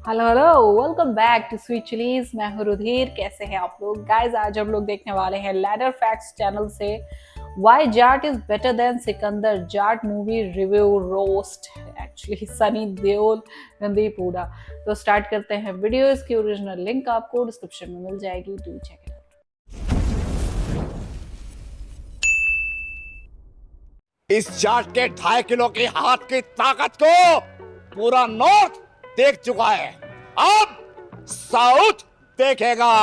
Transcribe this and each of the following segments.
Hello hello, welcome back to Sweet Chillies. मैं हूँ रुधिर। कैसे हैं आप लोग गाइस? आज हम लोग देखने वाले हैं लैडर फैक्ट्स चैनल से why Jaat is better than Sikandar, Jaat movie review roast. Actually Sunny Deol, Randeep Hooda. तो स्टार्ट करते हैं वीडियो। इसकी ओरिजिनल लिंक आपको डिस्क्रिप्शन में मिल जाएगी, डू चेक इट। इस जाट के 2.5 किलो की हाथ की ताकत को पूरा नॉर्थ देख चुका है, अब साउथ देखेगा।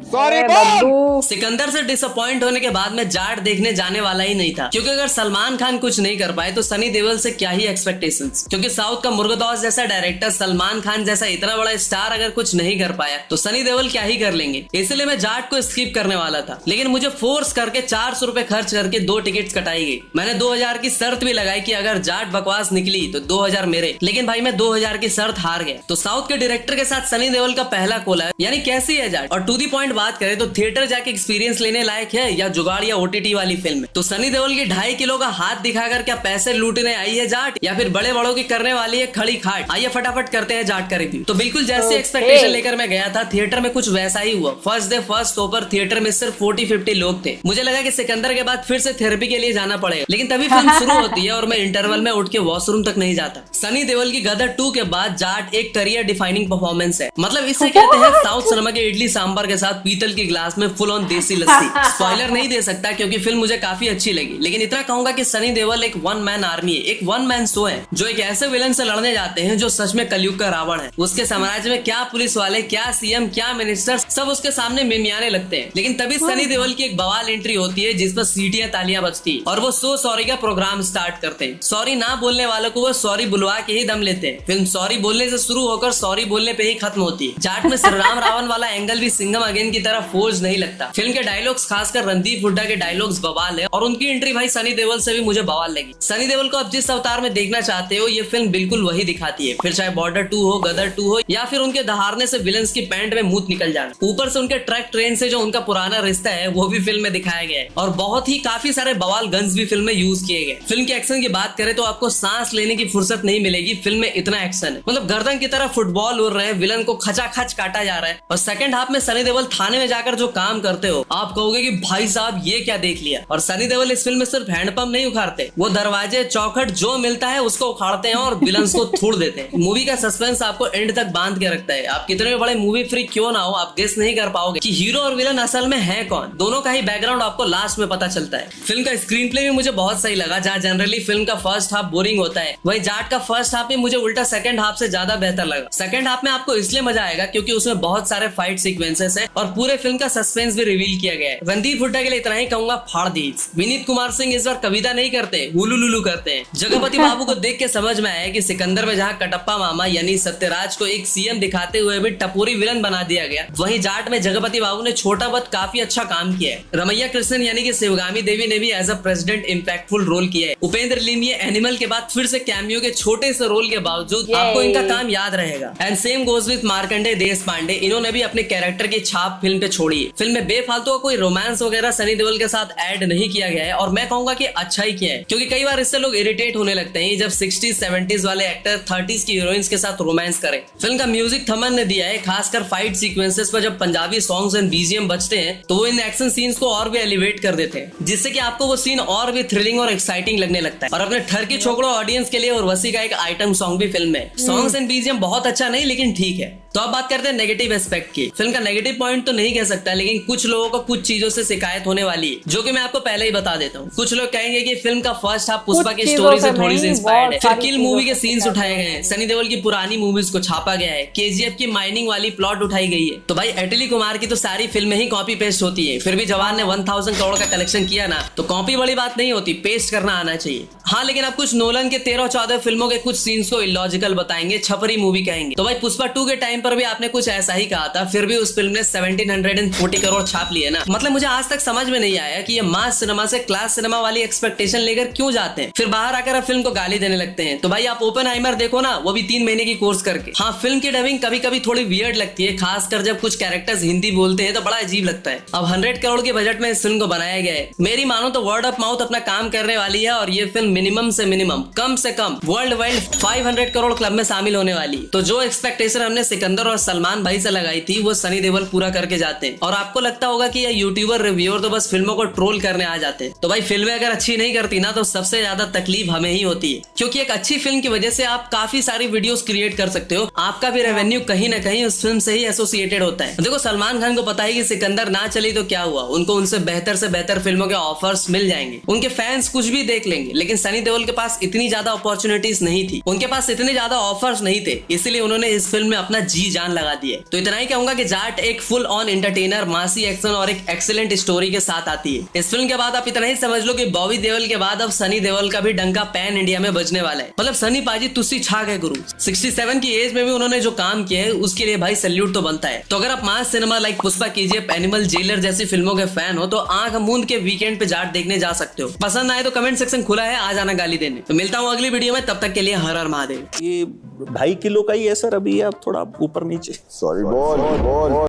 सॉरी अरे बोल। बब्बू, सिकंदर से डिसअपॉइंट होने के बाद मैं जाट देखने जाने वाला ही नहीं था, क्योंकि अगर सलमान खान कुछ नहीं कर पाए तो सनी देओल से क्या ही एक्सपेक्टेशंस। क्योंकि साउथ का मुर्गदौस जैसा डायरेक्टर, सलमान खान जैसा इतना बड़ा स्टार अगर कुछ नहीं कर पाया तो सनी देओल क्या ही कर लेंगे। इसलिए मैं जाट को स्किप करने वाला था, लेकिन मुझे फोर्स करके 400 रुपए खर्च करके 2 टिकट्स कटाई गई। मैंने 2000 की शर्त भी लगाई कि अगर जाट बकवास निकली तो 2000 मेरे, लेकिन भाई मैं 2000 की शर्त हार गया। तो साउथ के डायरेक्टर के साथ सनी देओल का पहला कोला, यानी कैसी है जाट। और टू दी पॉइंट बात करें तो थिएटर जाके एक्सपीरियंस लेने लायक है या जुगाड़ या ओटीटी वाली फिल्म है। तो सनी देओल की 2.5 किलो का हाथ दिखाकर क्या पैसे लूटने आई है जाट, या फिर बड़े बड़ों की करने वाली है खड़ी खाट। आइए फटाफट करते हैं जाट का रिव्यू। तो बिल्कुल जैसे एक्सपेक्टेशन लेकर मैं गया था, थिएटर में कुछ वैसा ही हुआ। फर्स्ट डे फर्स्ट शो पर थिएटर में सिर्फ 40-50 लोग थे। मुझे लगा कि सिकंदर के बाद फिर से थेरेपी के लिए जाना पड़ेगा, लेकिन तभी फिल्म शुरू होती है और मैं इंटरवल में उठ के वॉशरूम तक नहीं जाता। सनी देओल की गदर 2 के बाद जाट एक करियर डिफाइनिंग परफॉर्मेंस है। मतलब इसे कहते हैं साउथ सिनेमा के इडली सांभर के साथ पीतल की ग्लास में फुल ऑन देसी लस्सी। स्पॉइलर नहीं दे सकता क्योंकि फिल्म मुझे काफी अच्छी लगी, लेकिन इतना कहूंगा कि सनी देओल एक वन मैन आर्मी है, एक वन मैन शो है, जो एक ऐसे विलन से लड़ने जाते हैं जो सच में कलयुग का रावण है। उसके साम्राज्य में क्या पुलिस वाले, क्या सीएम, क्या मिनिस्टर, सब उसके सामने मिमियाने लगते हैं। लेकिन तभी सनी देओल की एक बवाल एंट्री होती है जिस पर सीटियां तालियां बजती है और वो सो सॉरी का प्रोग्राम स्टार्ट करते हैं। सॉरी ना बोलने वालों को वो सॉरी बुलवा के ही दम लेते हैं। फिल्म सॉरी बोलने से शुरू होकर सॉरी बोलने पे ही खत्म होती है। जाट में श्री राम रावण वाला एंगल भी सिंघम अगेन की तरह फोर्स नहीं लगता। फिल्म के डायलॉग्स, खासकर रणदीप हुड्डा के डायलॉग्स बवाल है, और उनकी एंट्री भाई सनी देओल से भी मुझे बवाल लगी। सनी देओल को आप जिस अवतार में देखना चाहते हो ये फिल्म बिल्कुल वही दिखाती है। फिर चाहे बॉर्डर 2 हो, गदर 2 हो, या फिर उनके दहाड़ने से विलन्स की पैंट में मूत निकल जाना। ऊपर से उनके ट्रक ट्रेन से जो उनका पुराना रिश्ता है वो भी फिल्म में दिखाया गया है, और बहुत ही काफी सारे बवाल गन्स भी फिल्म में यूज किए गए। फिल्म के एक्शन की बात करें तो आपको सांस लेने की फुर्सत नहीं मिलेगी। फिल्म में इतना एक्शन है, मतलब गर्दन की तरह फुटबॉल उड़ रहे हैं, विलन को खचाखच काटा जा रहा है। और सेकंड हाफ में सनी देओल थाने में जाकर जो काम करते हो, आप कहोगे कि भाई साहब ये क्या देख लिया। और सनी देओल इस फिल्म में सिर्फ हैंडपंप नहीं उखाड़ते, वो दरवाजे चौखट जो मिलता है उसको उखाड़ते हैं और विलन्स को थूड़ देते हैं। मूवी का सस्पेंस आपको एंड तक बांध के रखता है। आप कितने बड़े मूवी फ्री क्यों ना हो, आप गेस नहीं कर पाओगे कि हीरो और विलन असल में है कौन। दोनों का ही बैकग्राउंड आपको लास्ट में पता चलता है। फिल्म का स्क्रीन प्ले भी मुझे बहुत सही लगा। जहाँ जनरली फिल्म का फर्स्ट हाफ बोरिंग होता है, वही जाट का फर्स्ट हाफ भी मुझे उल्टा सेकंड हाफ से ज्यादा बेहतर लगा। सेकंड हाफ में आपको इसलिए मजा आएगा क्योंकि उसमें बहुत सारे फाइट सीक्वेंसेस है और पूरे फिल्म का सस्पेंस भी रिवील किया गया है। रणदीप हुड्डा के लिए इतना ही कहूंगा, फाड़ दीज। विनीत कुमार सिंह इस बार कविता नहीं करते, हुलुलुलु करते हैं। जगपति बाबू को देख के समझ में आया कि सिकंदर में जहाँ कटप्पा मामा यानी सत्यराज को एक सीएम दिखाते हुए भी टपोरी विलन बना दिया गया, वहीं जाट में जगपति बाबू ने छोटा बहुत काफी अच्छा काम किया है। रमैया कृष्णन यानी कि शिवगामी देवी ने भी as a president impactful role किया है। उपेंद्र लिम ये एनिमल के बाद फिर से कैमियो के छोटे से रोल के बावजूद आपको इनका काम याद रहेगा। And same goes with Markand Deshpande, इन्होंने भी अपने कैरेक्टर की छाप फिल्म पे छोड़ी है। फिल्म में बेफालतू का कोई रोमांस वगैरह सनी देओल के साथ ऐड नहीं किया गया है, और मैं कहूंगा कि अच्छा ही किया है, क्योंकि कई बार इससे लोग इरिटेट होने लगते हैं जब 60s 70s वाले एक्टर 30s की हीरोइंस के साथ रोमांस करें। फिल्म का म्यूजिक थमन ने दिया है, खासकर फाइट सीक्वेंसेस पर जब पंजाबी सॉन्ग्स एंड बीजीएम बजते हैं तो वो इन एक्शन सीन्स को और भी एलिवेट कर देते हैं, जिससे कि आपको वो सीन और भी थ्रिलिंग और एक्साइटिंग लगने लगता है। और अपने ठरकी छोकड़ों ऑडियंस के लिए उर्वशी का एक आइटम सॉन्ग भी फिल्म में। सॉन्ग्स एंड बीजीएम बहुत अच्छा नहीं, लेकिन ठीक है। तो अब बात करते हैं नेगेटिव एस्पेक्ट की। फिल्म का नेगेटिव पॉइंट तो नहीं कह सकता, लेकिन कुछ लोगों को कुछ चीजों से शिकायत होने वाली है, जो कि मैं आपको पहले ही बता देता हूँ। कुछ लोग कहेंगे कि फिल्म का फर्स्ट हाफ पुष्पा की स्टोरी से थोड़ी सी इंस्पायर्ड है, फिर किल मूवी के सीन्स उठाए गए हैं, सनी देओल की पुरानी मूवीज को छापा गया है, केजीएफ की माइनिंग वाली प्लॉट उठाई गई है। तो भाई अटली कुमार की तो सारी फिल्में ही कॉपी पेस्ट होती है, फिर भी जवान ने 1000 करोड़ का कलेक्शन किया ना, तो कॉपी बड़ी बात नहीं होती, पेस्ट करना आना चाहिए। हाँ, लेकिन आप कुछ नोलन के 13-14 फिल्मों के कुछ सीन्स को इलॉजिकल बताएंगे, छपरी मूवी कहेंगे। तो भाई पुष्पा 2 के टाइम पर भी आपने कुछ ऐसा ही कहा था, फिर भी उस फिल्म ने 1740 करोड़ छाप लिए ना। मतलब मुझे आज तक समझ में नहीं आया कि ये मास सिनेमा से क्लास सिनेमा वाली एक्सपेक्टेशन लेकर क्यों जाते हैं, फिर बाहर आकर फिल्म को गाली देने लगते हैं। तो भाई आप ओपेनहाइमर देखो ना, वो भी 3 महीने की कोर्स करके। हाँ, फिल्म की डबिंग कभी कभी थोड़ी वियर्ड लगती है, खासकर जब कुछ कैरेक्टर्स हिंदी बोलते हैं तो बड़ा अजीब लगता है। अब 100 करोड़ के बजट में इस फिल्म को बनाया गया है। मेरी मानो तो वर्ड ऑफ माउथ अपना काम करने वाली है और ये फिल्म मिनिमम से मिनिमम कम से कम वर्ल्ड वाइड 500 करोड़ क्लब में शामिल होने वाली। तो जो एक्सपेक्टेशन हमने सिकंदर और सलमान भाई से लगाई थी वो सनी देओल पूरा करके जाते हैं। और आपको लगता होगा कि ये यूट्यूबर रिव्यूअर तो बस फिल्मों को ट्रोल करने आ जाते हैं। तो भाई फिल्में अगर अच्छी नहीं करती ना तो सबसे ज्यादा तकलीफ हमें ही होती है, क्योंकि एक अच्छी फिल्म की वजह से आप काफी सारी वीडियोस क्रिएट कर सकते हो। आपका भी रेवेन्यू कहीं ना कहीं उस फिल्म से ही एसोसिएटेड होता है। देखो सलमान खान को पता है कि सिकंदर ना चली तो क्या हुआ, उनको उनसे बेहतर फिल्मों के ऑफर्स मिल जाएंगे, उनके फैंस कुछ भी देख लेंगे। लेकिन सनी देओल के पास इतनी ज्यादा अपॉर्चुनिटीज नहीं थी, उनके पास इतने ज्यादा ऑफर्स नहीं थे, इसलिए उन्होंने इस फिल्म में अपना जी जान लगा दिया। तो इतना ही कहूंगा कि जाट एक फुल ऑन एंटरटेनर, मासी एक्शन और एक एक्सीलेंट स्टोरी के साथ आती है। इस फिल्म के बाद आप इतना ही समझ लो कि बॉबी देओल के बाद अब सनी देओल का भी डंका पैन इंडिया में बजने वाला है। मतलब सनी पाजी तुस्सी छा गए गुरु। 67 की एज में भी उन्होंने जो काम किया है उसके लिए भाई सैल्यूट तो बनता है। तो अगर आप mass cinema like Pushpa, KGF, Animal, Jailer जैसी फिल्मों के फैन हो तो आंख मूंद के वीकेंड पे जाट देखने जा सकते हो। पसंद आए तो कमेंट सेक्शन खुला है, आ जाना गाली देने। तो मिलता हूँ अगली वीडियो में, तब तक के लिए हर हर महादेव। ये 2.5 किलो का ही है सर, अभी आप थोड़ा ऊपर नीचे। सॉरी बोल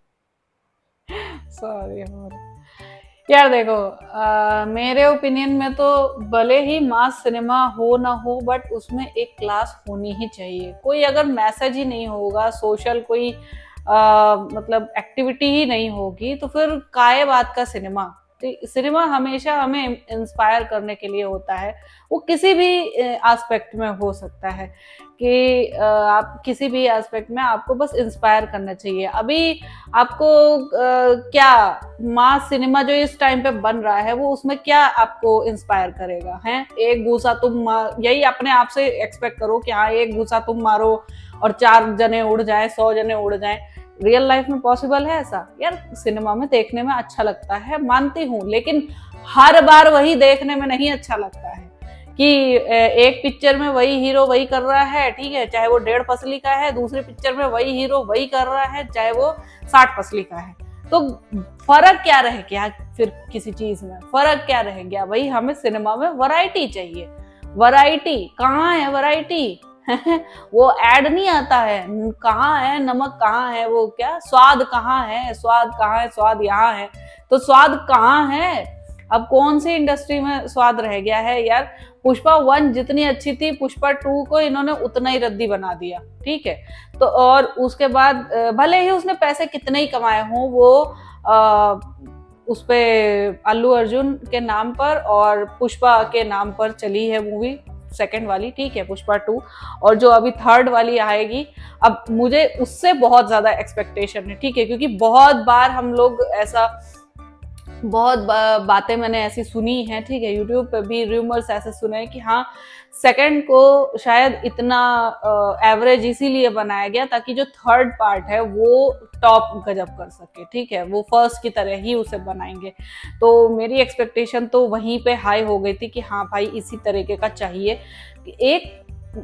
सॉरी यार। देखो मेरे ओपिनियन में तो भले ही मास सिनेमा हो ना हो, बट उसमें एक क्लास होनी ही चाहिए। कोई अगर मैसेज ही नहीं होगा, सोशल कोई मतलब एक्टिविटी ही नहीं होगी तो फिर काय बात का सिनेमा। तो सिनेमा हमेशा हमें इंस्पायर करने के लिए होता है। वो किसी भी एस्पेक्ट में हो सकता है कि आप किसी भी एस्पेक्ट में आपको बस इंस्पायर करना चाहिए। अभी आपको क्या मास सिनेमा जो इस टाइम पे बन रहा है वो उसमें क्या आपको इंस्पायर करेगा हैं? एक घूसा तुम यही अपने आप से एक्सपेक्ट करो कि हाँ एक घूसा तुम मारो और 4 जने उड़ जाएं, 100 जने उड़ जाएं। रियल लाइफ में पॉसिबल है ऐसा? यार सिनेमा में देखने में अच्छा लगता है, मानती हूँ, लेकिन हर बार वही देखने में नहीं अच्छा लगता है कि एक पिक्चर में वही हीरो वही कर रहा है, ठीक है, चाहे वो 1.5 पसली का है, दूसरी पिक्चर में वही हीरो वही कर रहा है चाहे वो 60 पसली का है। तो फर्क क्या रह गया? फिर किसी चीज में फर्क क्या रह गया? वही हमें सिनेमा में वैरायटी चाहिए। वैरायटी कहाँ है? वैरायटी वो ऐड नहीं आता है। कहाँ है नमक? कहाँ है वो क्या स्वाद? कहाँ है स्वाद? कहाँ है स्वाद? यहाँ है तो स्वाद कहाँ है? अब कौन सी इंडस्ट्री में स्वाद रह गया है यार? पुष्पा 1 जितनी अच्छी थी, पुष्पा 2 को इन्होंने उतना ही रद्दी बना दिया, ठीक है। तो और उसके बाद भले ही उसने पैसे कितने ही कमाए हों, वो उस पे अल्लू अर्जुन के नाम पर और पुष्पा के नाम पर चली है मूवी, सेकंड वाली, ठीक है, पुष्पा 2, और जो अभी थर्ड वाली आएगी, अब मुझे उससे बहुत ज्यादा एक्सपेक्टेशन है, ठीक है, क्योंकि बहुत बार हम लोग ऐसा बहुत बातें मैंने ऐसी सुनी है, ठीक है, यूट्यूब पे भी रूमर्स ऐसे सुने हैं कि हाँ सेकंड को शायद इतना एवरेज इसीलिए बनाया गया ताकि जो थर्ड पार्ट है वो टॉप गजब कर सके, ठीक है, वो फर्स्ट की तरह ही उसे बनाएंगे। तो मेरी एक्सपेक्टेशन तो वहीं पे हाई हो गई थी कि हाँ भाई इसी तरीके का चाहिए। एक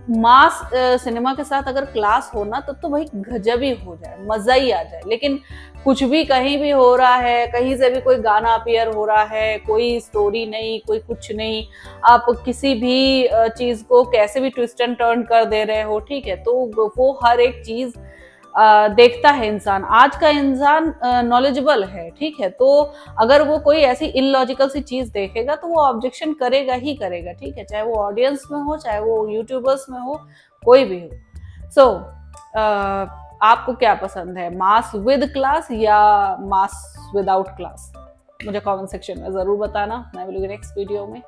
मास सिनेमा के साथ अगर क्लास हो ना तो भाई गजब ही हो जाए, मजा ही आ जाए। लेकिन कुछ भी कहीं भी हो रहा है, कहीं से भी कोई गाना अपीयर हो रहा है, कोई स्टोरी नहीं, कोई कुछ नहीं, आप किसी भी चीज को कैसे भी ट्विस्ट एंड टर्न कर दे रहे हो, ठीक है, तो वो हर एक चीज देखता है इंसान। आज का इंसान नॉलेजेबल है, ठीक है, तो अगर वो कोई ऐसी इलॉजिकल सी चीज देखेगा तो वो ऑब्जेक्शन करेगा ही करेगा, ठीक है, चाहे वो ऑडियंस में हो, चाहे वो यूट्यूबर्स में हो, कोई भी हो। सो आपको क्या पसंद है, मास विद क्लास या मास विदाउट क्लास? मुझे कमेंट सेक्शन में जरूर बताना। मैं मिलूंगी नेक्स्ट वीडियो में।